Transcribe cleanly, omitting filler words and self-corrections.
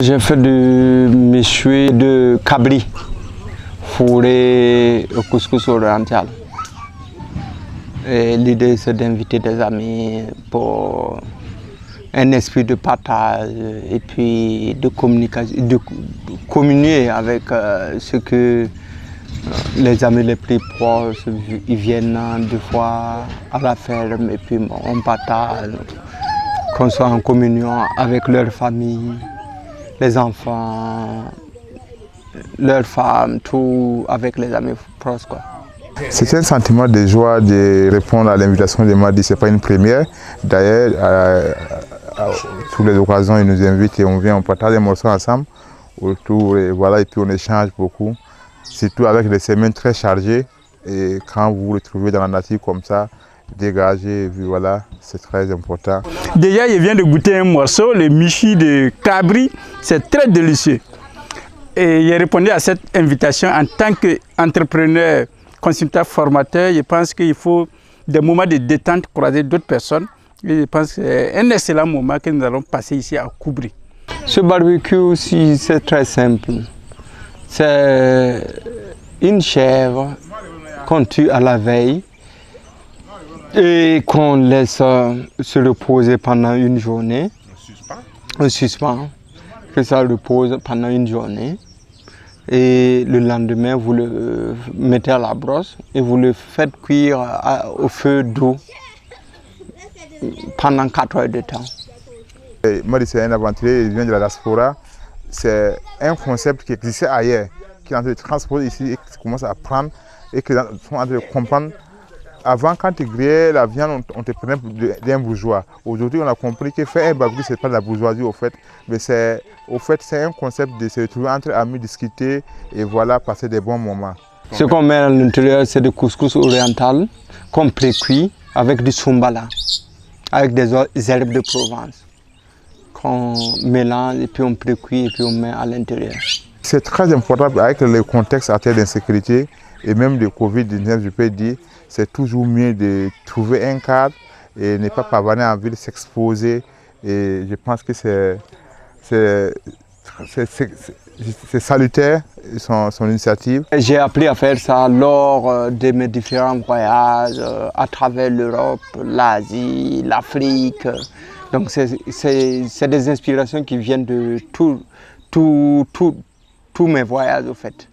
J'ai fait du méchoui de cabri fourré au couscous oriental. L'idée c'est d'inviter des amis pour un esprit de partage et puis de communication, de communier avec ceux que les amis les plus proches. Ils viennent 2 fois à la ferme et puis on partage, qu'on soit en communion avec leur famille, les enfants, leurs femmes, tout avec les amis proches, quoi. C'est un sentiment de joie de répondre à l'invitation de Madi. Ce n'est pas une première. D'ailleurs, à toutes les occasions, ils nous invitent et on vient, on partage des morceaux ensemble autour et voilà, et puis on échange beaucoup. Surtout avec des semaines très chargées et quand vous vous retrouvez dans la nature comme ça, dégagé, voilà, c'est très important. Déjà, je viens de goûter un morceau, le michi de cabri, c'est très délicieux. Et j'ai répondu à cette invitation en tant qu'entrepreneur, consultant, formateur. Je pense qu'il faut des moments de détente pour aider d'autres personnes. Et je pense que c'est un excellent moment que nous allons passer ici à Koubri. Ce barbecue aussi, c'est très simple. C'est une chèvre qu'on tue à la veille et qu'on laisse se reposer pendant une journée. On suspend, que ça repose pendant une journée. Et le lendemain, vous le mettez à la brosse et vous le faites cuire au feu doux pendant 4 heures de temps. Madi, c'est un aventurier, il vient de la diaspora. C'est un concept qui existait ailleurs, qui est en train de transposer ici et qui commence à prendre et qui sont en train de comprendre. Avant, quand tu grillais la viande, on te prenait d'un bourgeois. Aujourd'hui, on a compris que faire un barbecue, ce n'est pas de la bourgeoisie, au fait. Mais c'est un concept de se retrouver entre amis, discuter et voilà, passer des bons moments. Ce qu'on met à l'intérieur, c'est du couscous oriental, qu'on pré-cuit avec du soumbala, avec des herbes de Provence, qu'on mélange et puis on pré-cuit et puis on met à l'intérieur. C'est très important avec le contexte actuel d'insécurité et même de Covid-19, je peux dire. C'est toujours mieux de trouver un cadre et ne pas pavaner en ville, s'exposer. Et je pense que c'est salutaire, son initiative. J'ai appris à faire ça lors de mes différents voyages à travers l'Europe, l'Asie, l'Afrique. Donc c'est des inspirations qui viennent de tous mes voyages, au fait.